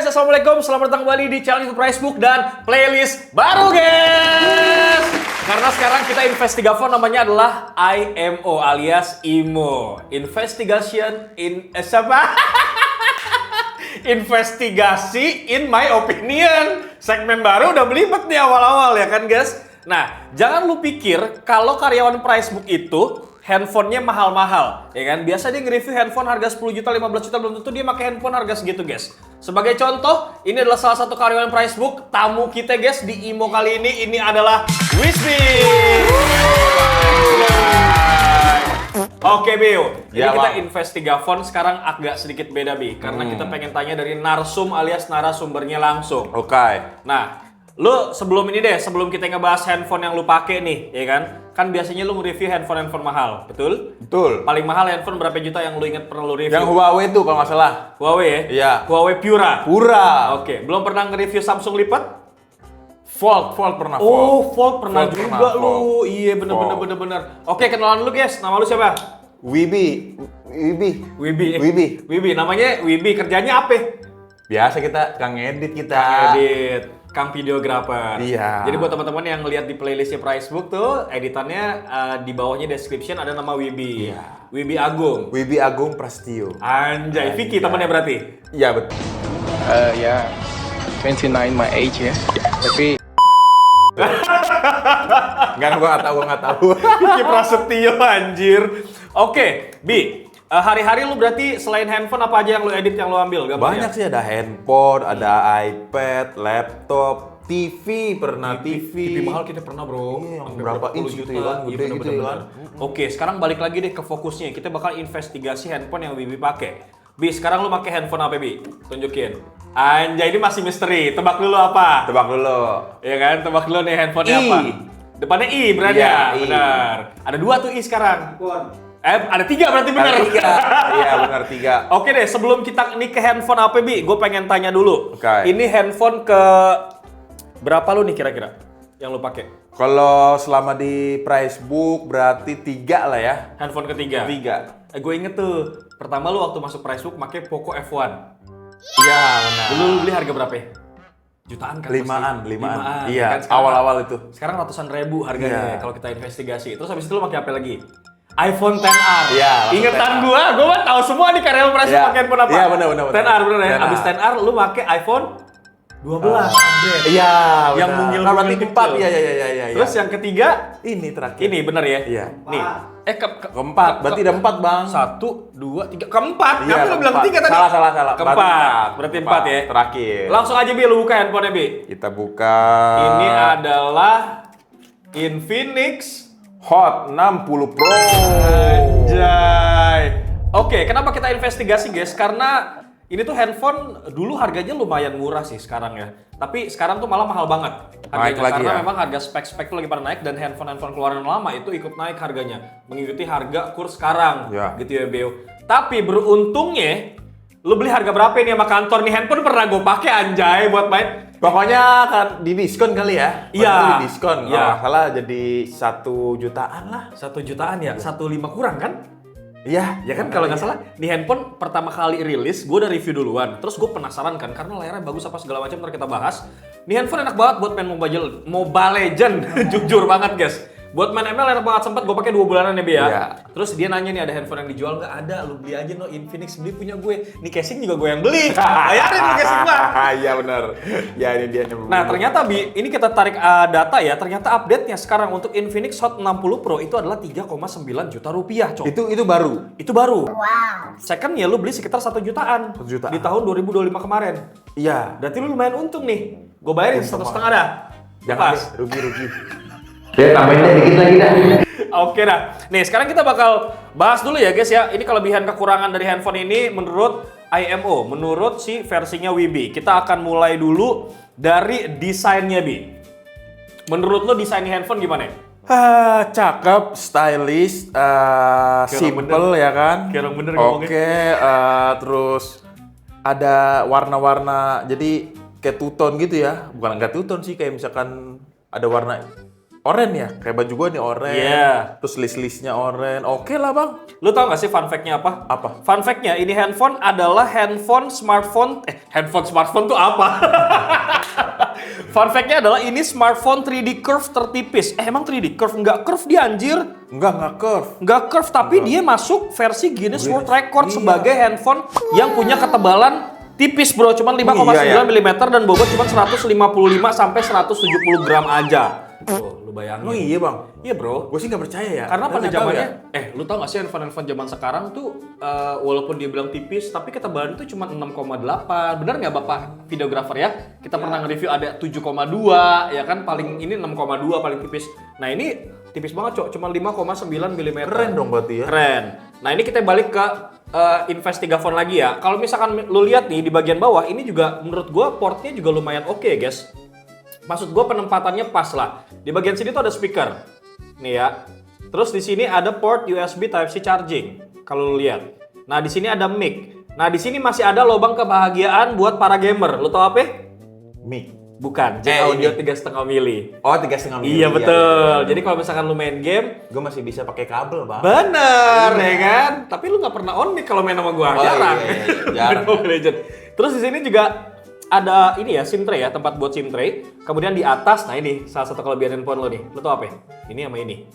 assalamualaikum. Selamat datang kembali di channel YouTube Pricebook dan playlist baru, guys. Karena sekarang kita investigafon namanya adalah IMO alias IMO. Investigation in siapa? Investigasi in my opinion. Segmen baru udah belibet nih awal-awal ya kan, guys. Nah, jangan lu pikir kalau karyawan Pricebook itu handphonenya mahal-mahal, ya kan? Biasa dia nge-review handphone harga 10 juta, 15 juta, belum tentu dia pakai handphone harga segitu, guys. Sebagai contoh, ini adalah salah satu karyawan Pricebook, tamu kita, guys, di IMO kali ini adalah Wisby. Oke, Bio. Jadi kita investigafon sekarang agak sedikit beda, Bi. Karena kita pengen tanya dari narsum alias narasumbernya langsung. Oke. Nah, lu sebelum ini deh, sebelum kita ngebahas handphone yang lu pakai nih, ya kan? Kan biasanya lu nge-review handphone mahal, betul? Betul. Paling mahal handphone berapa juta yang lu inget pernah lu review? Yang Huawei tuh kalau nggak salah. Huawei ya? Iya. Huawei Pura. Pura. Oke, belum pernah nge-review Samsung lipat? Fold pernah. Oh, Fold pernah Fold juga pernah, lu. Fold. Iya, bener. Oke, kenalan dulu, guys. Nama lu siapa? Wibi. Wibi. Namanya Wibi. Kerjanya apa? Biasa kita Kang Edit kita. Kang Edit. Kang videografer. Iya. Jadi buat teman-teman yang lihat di playlistnya Pricebook tuh, editannya di bawahnya description ada nama Wibi. Iya. Wibi Agung. Wibi Agung Prasetyo. Anjay, Vicky temannya berarti? Iya betul. Ya, 29 my age ya. Tapi Enggak, gua nggak tahu. Vicky Prasetyo, anjir. Oke, Bi. Hari-hari lu berarti selain handphone apa aja yang lu edit, yang lu ambil? Banyak sih, ada handphone, ada iPad, laptop, TV pernah TV. mahal kita pernah, bro. Iya, yang Sampai berapa puluh inch gitu juta. ya kan, Iya, gede gitu ya kan. Oke, sekarang balik lagi deh ke fokusnya. Kita bakal investigasi handphone yang Bibi pakai. Bi, sekarang lu pakai handphone apa, Bi? Tunjukin. Anjay, ini masih misteri. Tebak dulu apa? Tebak dulu. Iya kan? Tebak dulu nih handphonenya I. apa? Depannya I berarti Iya, ya? I. Benar. Ada 2 tuh I sekarang. Ada 3 berarti benar. Ada 3. Iya, benar 3. Oke deh, sebelum kita ke handphone apa, Bi? Gue pengen tanya dulu. Oke. Ini handphone ke berapa lu nih kira-kira yang lu pakai? Kalau selama di Pricebook berarti 3 lah ya. Handphone ketiga. 3. Gue inget tuh, pertama lu waktu masuk Pricebook pakai Poco F1. Iya, benar. Dulu lu beli harga berapa ya? Jutaan kan? Limaan. Limaan. Iya, Kan sekarang- awal-awal itu. Sekarang ratusan ribu harganya Iya. kalau kita investigasi. Terus habis itu lu pakai apa lagi? iPhone XR. Iya, Ingetan 10R. gua mah tahu semua nih karyawan Pricebook Iya. pakai handphone apa? Iya, benar. 10R bener ya. 10R. Abis 10R lu pakai iPhone 12 upgrade. Iya, Yang benar. mungil-mungil Nah, berarti gitu. 4. Iya. Terus yang ketiga ini terakhir. ini bener ya? Iya. Nih. Keempat, berarti ada 4, Bang. 1, 2, 3. Keempat. Iya, Kamu lu bilang keempat. 3 tadi. Salah. Keempat. Berarti 4 ya. Terakhir. Langsung aja Bi, lu buka handphonenya, Bi. Kita buka. Ini adalah Infinix Hot 60 Pro. Anjay. Oke, kenapa kita investigasi, guys? Karena ini tuh handphone dulu harganya lumayan murah sih sekarang ya. Tapi sekarang tuh malah mahal banget harganya. Naik lagi karena ya? memang harga spek-spek tuh lagi pada naik dan handphone keluaran lama itu ikut naik harganya. Mengikuti harga kurs sekarang. Ya. Gitu ya, Beo. Tapi beruntungnya lu beli harga berapa nih sama kantor nih? Handphone pernah gue pakai, anjay, buat main. Pokoknya kan di diskon kali ya. Iya. Waktu itu di diskon. Iya. Kalau nggak salah jadi 1 jutaan lah. 1 jutaan ya? 1,5 kurang kan? Iya. Ya kan kalau nggak salah, di handphone pertama kali rilis, gue udah review duluan. Terus gue penasaran kan, karena layarnya bagus apa segala macam, ntar kita bahas. Ini handphone enak banget buat main Mobile Legend, jujur banget guys. Buat main ML enak banget, sempet gue pakai 2 bulanan ya, Bi ya. Iya. Terus dia nanya nih, ada handphone yang dijual nggak? Ada, lu beli aja no, Infinix beli punya gue. Nih casing juga gue yang beli. Bayarin lu casing gue. Iya benar. Ya ini dia. Nah ternyata Bi, ini kita tarik data ya, ternyata update-nya sekarang untuk Infinix Hot 60 Pro itu adalah 3,9 juta rupiah, Cok. itu baru. Itu baru. Wow. Second ya lu beli sekitar 1 jutaan. 1 jutaan. Di tahun 2025 kemarin. Iya. Berarti lu lumayan untung nih. Gue bayarin 1,5 dah. Jangan Pas. deh, rugi. Ya tambahin deh dikit lagi dah. Oke dah. Nih sekarang kita bakal bahas dulu ya guys ya. Ini kelebihan kekurangan dari handphone ini menurut IMO. Menurut si versinya Wibi. Kita akan mulai dulu dari desainnya, Bi. Menurut lo desain handphone gimana? Cakep, stylish, simple ya kan. Kayak orang bener ngomongnya. Oke, terus ada warna-warna, jadi kayak two tone gitu ya. Bukan nggak two tone sih, kayak misalkan ada warna Oren ya, kayak baju gua nih oren. Iya. Terus list-listnya oren. Oke lah bang. Lu tau gak sih fun fact-nya apa? Apa? Fun fact-nya, ini handphone adalah handphone smartphone tuh apa? Fun fact-nya adalah ini smartphone 3D curve tertipis. Emang 3D curve? Nggak curve dia anjir. Nggak curve. Nggak curve, tapi dia masuk versi Guinness World Record Iya. sebagai handphone yang punya ketebalan tipis bro, cuman 5,9 Iya, ya? mm dan bobot cuma 155 sampai 170 gram aja. Tuh, lu bayangin. Oh iya bang. Iya bro. Gue sih nggak percaya ya. Karena pada Nggak tahu zamannya, ya. lu tau gak sih handphone zaman sekarang tuh walaupun dia bilang tipis, tapi ketebalan itu cuma 6,8. Bener nggak bapak videografer ya? Kita pernah nge-review ada 7,2, ya kan? Paling ini 6,2 paling tipis. Nah ini tipis banget cok, cuma 5,9 mm. Keren dong berarti ya. Keren. Nah ini kita balik ke Investigaphone lagi ya. Kalau misalkan lu lihat nih di bagian bawah, ini juga menurut gua portnya juga lumayan oke guys. Maksud gua penempatannya pas lah. Di bagian sini tuh ada speaker. Nih ya. Terus di sini ada port USB Type-C charging. Kalau lu lihat. Nah, di sini ada mic. Nah, di sini masih ada lubang kebahagiaan buat para gamer. Lu tau apa? Mic. Bukan, jack audio ini. 3,5 mili. Oh 3,5 mm. Iya betul. Jadi kalau misalkan lu main game, Gue masih bisa pakai kabel bang. bener ya kan? Tapi lu nggak pernah on mic kalau main sama gua. Oh, Jarang. iya, jarang. Main Mobile Legends. Terus di sini juga ada ini ya, SIM tray ya, tempat buat SIM tray. Kemudian di atas, nah ini salah satu kelebihan handphone lo nih. Lo tau apa? Ini sama ini.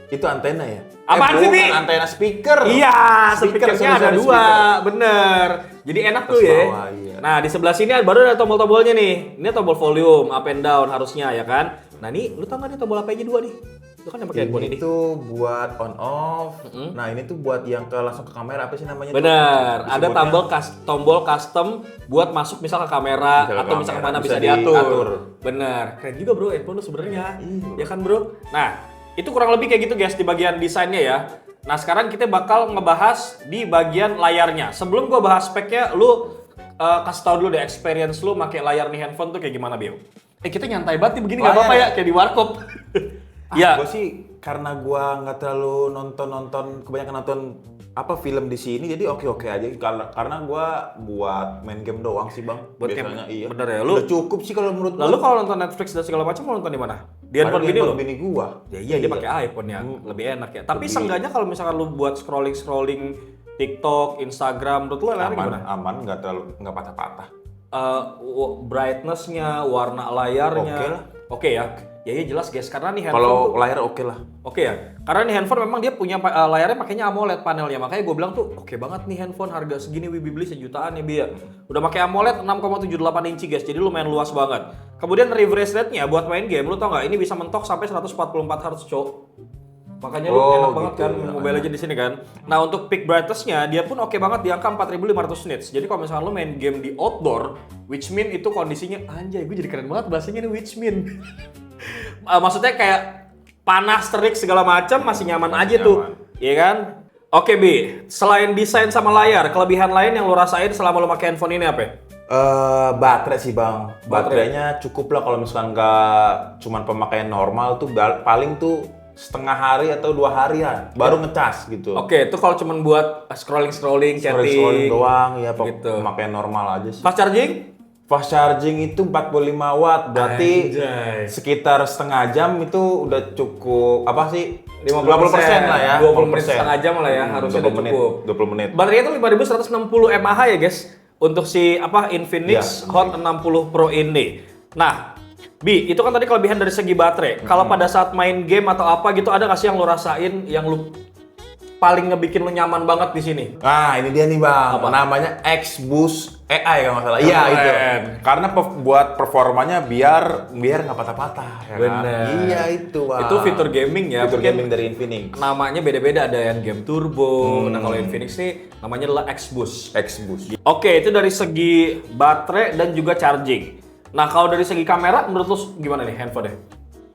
Itu antena ya? Apaan sih, Bi? bukan antena speaker. Iya, Speaker, speakernya ada sorry, dua, speaker. bener. Jadi enak Atas tuh ya. bawah, iya. Nah di sebelah sini baru ada tombol-tombolnya nih. Ini tombol volume, up and down harusnya ya kan. Nah ini, lu tau gak nih tombol apa aja dua nih? Lu kan yang pakai handphone ini. Ini tuh buat on off. Nah ini tuh buat yang langsung ke kamera apa sih namanya? Bener, tuh? ada Disebutnya? tombol custom buat masuk misal ke kamera Bisa ke atau misal kamera, kemana bisa bisa diatur. diatur. Bener, keren juga bro handphone lu sebenarnya, ya kan bro. Nah, itu kurang lebih kayak gitu guys di bagian desainnya ya. Nah sekarang kita bakal ngebahas di bagian layarnya. Sebelum gua bahas speknya, lu kasih tau dulu deh experience lu pakai layar nih handphone tuh kayak gimana Bio? Kita nyantai banget nih begini nggak Layar apa-apa ya, ya? kayak di warkop. Ya. Gue sih karena gua nggak terlalu kebanyakan nonton apa film di sini, jadi oke aja. Karena gua buat main game doang sih bang. Buat biasanya. game, Iya. bener ya, lu- Udah cukup sih kalau menurut Lalu gua. kalau nonton Netflix dan segala macam mau nonton di mana? Di handphone Ada gini lo? bini gua. Ya iya dia pakai iPhone ya, lebih enak ya. Tapi Lebih- seenggaknya kalau misalkan lu buat scrolling TikTok, Instagram, menurut lu layarnya gimana? Aman, nggak patah-patah. Brightness-nya, warna layarnya. Oke lah. Oke ya. Ya iya jelas guys, karena nih handphone Kalau tuh layar oke lah. oke ya. Karena nih handphone memang dia punya layarnya pakainya AMOLED panelnya. Makanya gue bilang tuh oke banget nih handphone harga segini Wibi beli sejutaan ya Bi ya. Udah pakai AMOLED 6,78 inci guys. Jadi lumayan luas banget. Kemudian refresh rate-nya buat main game lu tau nggak ini bisa mentok sampai 144 Hz, Cok. Makanya lu Oh, enak banget gitu kan ya. Mobile Legends di sini kan. Nah, untuk peak brightness-nya dia pun oke banget di angka 4500 nits. Jadi kalau misalnya lu main game di outdoor, which mean itu kondisinya anjay, gue jadi keren banget bahasanya nih which mean. Maksudnya kayak panas, terik segala macam masih nyaman aja tuh. Iya kan? Oke, Bi. Selain desain sama layar, kelebihan lain yang lu rasain selama lu pakai handphone ini apa? Baterai sih bang. Baterainya cukup lah kalau misalkan nggak cuman pemakaian normal tuh paling tuh setengah hari atau 2 harian baru ngecas gitu. Oke, itu kalau cuman buat scrolling, chatting. Scrolling doang ya, Gitu. pemakaian normal aja sih. Fast charging? Fast charging itu 45 watt, berarti Anjay. sekitar setengah jam itu udah cukup apa sih? 50% lah ya. 20 menit setengah jam lah ya, harusnya 20 udah menit, cukup. 20 menit. Baterainya tuh 5160 mAh ya guys untuk si Infinix Ya. Hot 60 Pro ini. Nah, Bi, itu kan tadi kelebihan dari segi baterai. Kalau pada saat main game atau apa gitu ada nggak sih yang lu rasain yang lu paling ngebikin lu nyaman banget di sini? Nah, ini dia nih bang, Apa? namanya X-Boost AI kalau nggak salah. Iya Keren. itu. Karena buat performanya biar nggak patah-patah. Ya kan? Bener. Iya itu bang. Itu fitur gaming ya. Fitur Mungkin gaming dari Infinix. namanya beda-beda, ada yang game turbo. Nah, kalau Infinix nih namanya adalah X-Boost. X-Boost. Oke, itu dari segi baterai dan juga charging. Nah, kalau dari segi kamera, menurut lu gimana nih handphone-nya?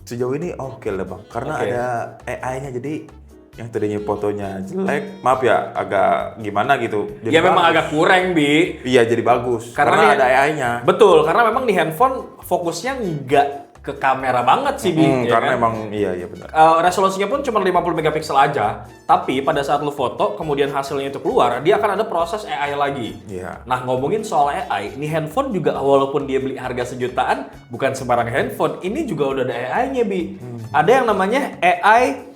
Sejauh ini oke lah bang, karena Oke. ada AI-nya jadi yang tadinya fotonya jelek, maaf ya agak gimana gitu. Ya memang agak kurang, Bi. Iya jadi bagus Karena karena nih- ada AI-nya. Betul, karena memang di handphone fokusnya nggak ke kamera banget sih, Bi. Ya karena kan? emang iya benar. Resolusinya pun cuma 50 megapiksel aja, tapi pada saat lu foto kemudian hasilnya itu keluar, dia akan ada proses AI lagi. Iya. Nah, ngomongin soal AI, ini handphone juga walaupun dia beli harga sejutaan, bukan sembarang handphone, ini juga udah ada AI-nya, Bi. Ada yang namanya AI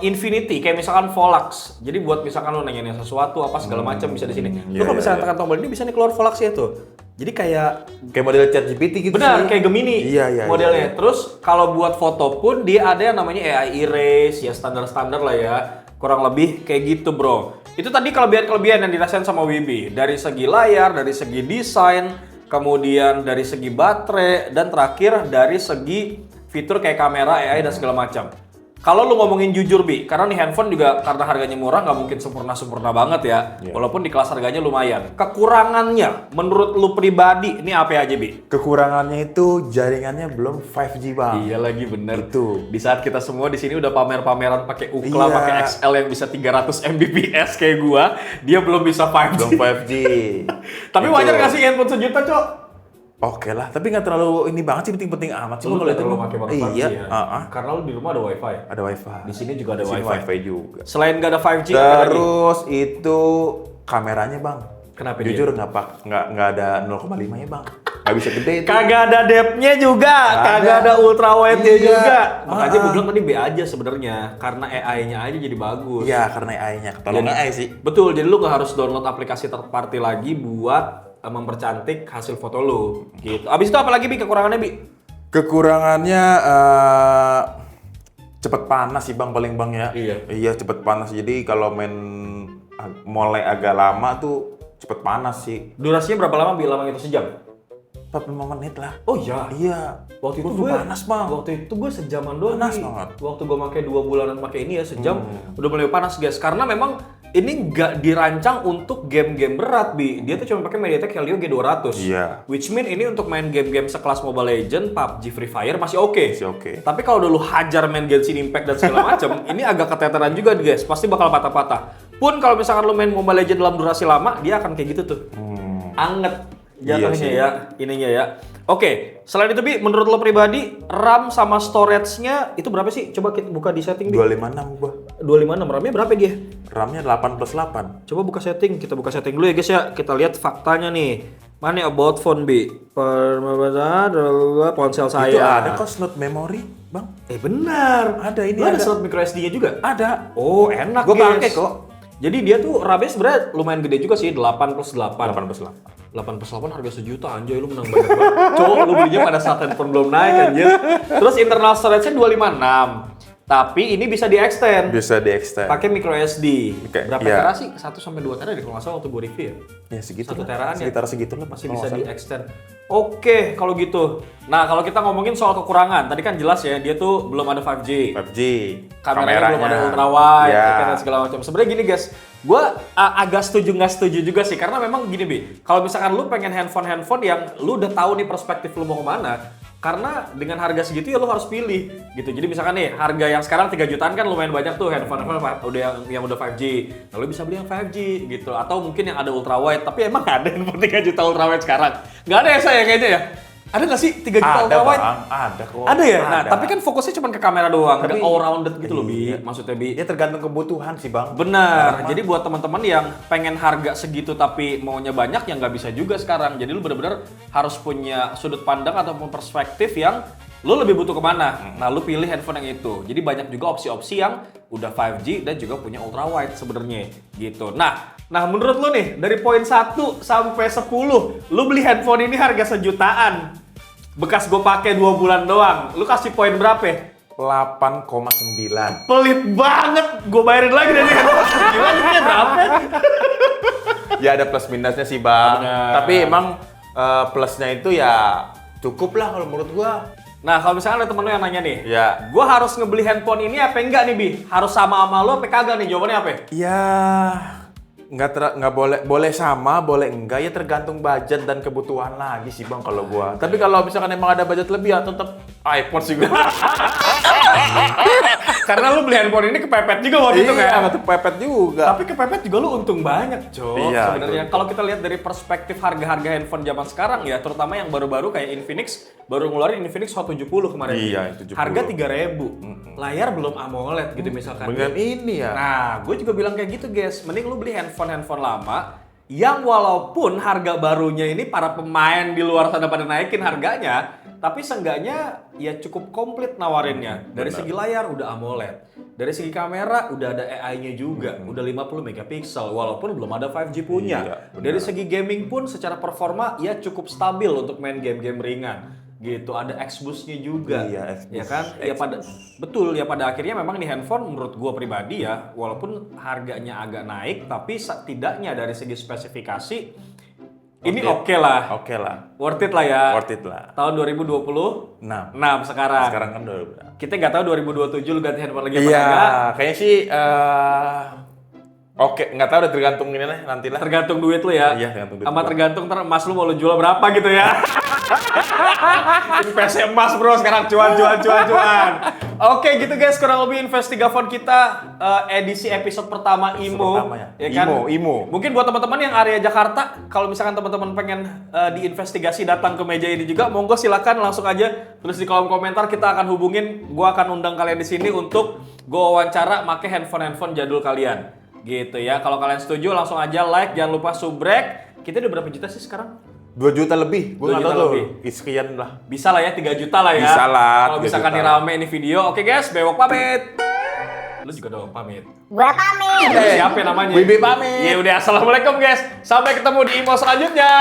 Infinity, kayak misalkan Volax. Jadi buat misalkan lu nanyain sesuatu apa segala macam bisa di sini. Lu kalau misalkan tekan tombol ini bisa nih keluar Volax-nya tuh. Jadi kayak model ChatGPT gitu benar, sih. kayak Gemini Iya, modelnya. iya. Terus kalau buat foto pun dia ada yang namanya AI Erase, ya standar-standar lah ya. Kurang lebih kayak gitu, Bro. Itu tadi kelebihan-kelebihan yang dirasain sama Wibi. Dari segi layar, dari segi desain, kemudian dari segi baterai, dan terakhir dari segi fitur kayak kamera, AI, dan segala macam. Kalau lu ngomongin jujur, Bi, karena nih handphone juga karena harganya murah nggak mungkin sempurna-sempurna banget ya. Yeah. Walaupun di kelas harganya lumayan. Kekurangannya menurut lu pribadi ini apa aja, Bi? Kekurangannya itu jaringannya belum 5G, Bang. Iya lagi bener. Itu. Di saat kita semua di sini udah pamer-pameran pakai Ukla, Iya. pakai XL yang bisa 300 Mbps kayak gua, dia belum bisa 5G. Belum 5G. Tapi Itu. wajar nggak sih handphone sejuta, Cok? Oke lah, tapi nggak terlalu ini banget sih, penting-penting amat. Lu Cuma nggak kalau itu terlalu pakai banget 5G iya, ya? Karena lu di rumah ada WiFi. ada WiFi. Di sini juga ada Di sini WiFi. WiFi juga. Selain nggak ada 5G, apa lagi? Terus itu kameranya, Bang. Kenapa Jujur nggak ada 0,5 ya, Bang. Nggak bisa gede itu. Kagak ada depth-nya juga, Nggak kagak ada. ada ultra wide-nya Iya. juga. Makanya gue bilang tadi B aja sebenarnya, karena AI-nya aja jadi bagus. Iya, karena AI-nya. Tolong AI sih. Betul, jadi lu nggak harus download aplikasi third party lagi buat mempercantik hasil foto lu. Gitu. Abis itu apa lagi, Bi, kekurangannya, Bi? Kekurangannya cepet panas sih, Bang, paling Bang ya. Iya. Iya, cepet panas. Jadi kalau main mulai agak lama tuh cepet panas sih. Durasinya berapa lama, Bi? Lama itu sejam? 45 menit lah. Oh iya. Iya. Waktu itu Waduh, gue panas, Bang. Waktu itu gue sejaman doang. Panas Bi. banget. Waktu gue pakai 2 bulanan pakai ini ya sejam, udah mulai panas, guys. Karena memang ini nggak dirancang untuk game-game berat, Bi. Dia tuh cuma pakai MediaTek Helio G200. Iya. Which mean ini untuk main game-game sekelas Mobile Legends, PUBG, Free Fire masih oke. Masih oke. Tapi kalau dulu hajar main Genshin Impact dan segala macam, ini agak keteteran juga, guys. Pasti bakal patah-patah. Pun kalau misalkan lu main Mobile Legends dalam durasi lama, dia akan kayak gitu tuh. Anget jatuhnya Iya sih. ya, ininya ya. Oke, selain itu, Bi, menurut lo pribadi, RAM sama storage-nya itu berapa sih? Coba kita buka di setting, Bi. 256 gua. 256, RAM-nya berapa dia? RAM-nya 8+8. Coba buka setting, kita buka setting dulu ya, guys ya. Kita lihat faktanya nih. Mana about phone, Bi? Ponsel saya. Itu ada kok slot memori, Bang. Benar. Ada, ini Lo ada ada. slot micro SD-nya juga? Ada. Oh, enak, Gua guys. pakai kok. Jadi dia tuh RAM-nya sebenarnya lumayan gede juga sih, 8+8. 8+8. 8+8 harga sejuta, anjay lu menang banyak banget. Cowok, lu belinya pada saat handphone belum naik, anjir. Terus internal storage-nya 256. Tapi ini bisa di-extend. Bisa di-extend. Pakai micro SD. Oke, Berapa iya. tera sih? 1 sampai 2 tera deh kalau nggak salah waktu gue review ya. Ya segitu 1 lah. teraan ya? Sekitar segitu lah. Masih kalau bisa nggak salah. di-extend. Oke, kalau gitu. Nah, kalau kita ngomongin soal kekurangan, tadi kan jelas ya, dia tuh belum ada 5G. 5G. Kameranya belum ada ultra wide, Ya. dan segala macam. Sebenarnya gini, guys, gue agak setuju nggak setuju juga sih, karena memang gini, Bi, kalau misalkan lu pengen handphone yang lu udah tahu nih perspektif lu mau kemana, karena dengan harga segitu ya lu harus pilih gitu. Jadi misalkan nih harga yang sekarang 3 jutaan kan lumayan banyak tuh handphone udah yang udah 5G. Nah, lu bisa beli yang 5G gitu, atau mungkin yang ada ultra wide. Tapi emang ada handphone 3 juta ultra wide sekarang? Nggak ada ya, saya kayaknya ya. Ada nggak sih 3 juta Ada, ultra wide? Bang. Ada kok. Ada ya? Nah, Ada. tapi kan fokusnya cuma ke kamera doang, nggak Tapi- all rounded gitu loh, Bi. Iya. Maksudnya, Bi. Ya tergantung kebutuhan sih, Bang. Benar. Jadi buat teman-teman yang pengen harga segitu tapi maunya banyak, ya nggak bisa juga sekarang. Jadi lu benar-benar harus punya sudut pandang ataupun perspektif yang lu lebih butuh kemana. Nah, lu pilih handphone yang itu. Jadi banyak juga opsi-opsi yang udah 5G dan juga punya ultra wide sebenarnya gitu. Nah, menurut lu nih dari poin 1 sampai 10, lu beli handphone ini harga sejutaan. Bekas gue pakai 2 bulan doang. Lu kasih poin berapa ya? 8,9. Pelit banget. Gue bayarin lagi dari handphone. Gimana ini berapa? Ya ada plus minusnya sih, Bang. Benar. Tapi emang plusnya itu ya cukup lah kalau menurut gua. Nah, kalau misalnya ada temen lu yang nanya nih, Ya. gue harus ngebeli handphone ini apa enggak nih, Bi? Harus sama lu apa kagak nih? Jawabannya apa? Ya nggak boleh sama, boleh enggak, ya tergantung budget dan kebutuhan lagi sih, Bang, kalau gua. Tapi kalau misalkan emang ada budget lebih ya tetap iPhone sih gua. Karena lu beli handphone ini kepepet juga waktu itu Iya, kan. nggak pepet juga. Tapi kepepet juga lu untung banyak, Cok. Iya, Sebenarnya kalau kita lihat dari perspektif harga-harga handphone zaman sekarang ya, terutama yang baru-baru kayak Infinix, baru ngeluarin Infinix Hot 70 kemarin. Iya, 70. Harga 3.000. Layar belum AMOLED gitu misalkan. Dengan ini ya. Nah, gue juga bilang kayak gitu, guys. Mending lu beli handphone lama yang walaupun harga barunya ini para pemain di luar sana pada naikin harganya, tapi seenggaknya ya cukup komplit nawarinnya. Dari segi layar udah AMOLED. Dari segi kamera udah ada AI-nya juga, udah 50 megapiksel walaupun belum ada 5G punya. Iya, benar. Dari segi gaming pun secara performa ya cukup stabil untuk main game-game ringan. Gitu, ada X-Boost-nya juga. Iya, X-Boost. Ya kan? Ya pada akhirnya memang nih handphone menurut gua pribadi ya, walaupun harganya agak naik tapi setidaknya dari segi spesifikasi ini oke lah. Oke lah. Worth it lah ya. Worth it lah. Tahun 2026 Nah, sekarang. sekarang kan udah. Kita nggak tahu 2027 lu ganti handphone lagi apa Iya, enggak. kayaknya sih oke, nggak tahu udah tergantung ini lah nantilah. Tergantung duit lu ya. Iya, tergantung duit Sama gua. tergantung ntar emas lu mau lu jual berapa gitu ya. Invest emas bro, sekarang cuan. Oke gitu guys, kurang lebih Investigafon kita edisi episode pertama IMO. Pertama ya? Kan? IMO. Mungkin buat teman-teman yang area Jakarta, kalau misalkan teman-teman pengen diinvestigasi datang ke meja ini juga, monggo silakan langsung aja tulis di kolom komentar, kita akan hubungin. Gua akan undang kalian di sini untuk gua wawancara make handphone jadul kalian. Gitu ya. Kalau kalian setuju langsung aja like, jangan lupa subrek. Kita udah berapa juta sih sekarang? 2 juta lebih. Gue 2 nggak juta tahu lebih. tuh. Sekian lah. Bisa lah ya, 3 juta lah ya. Bisa lah, Kalau 3 misalkan juta. nih rame ini video. Oke guys, Bewok pamit. Lu juga dong pamit. Gua pamit. Siapa namanya? Wibi pamit. Ya udah, assalamualaikum guys. Sampai ketemu di IMO selanjutnya.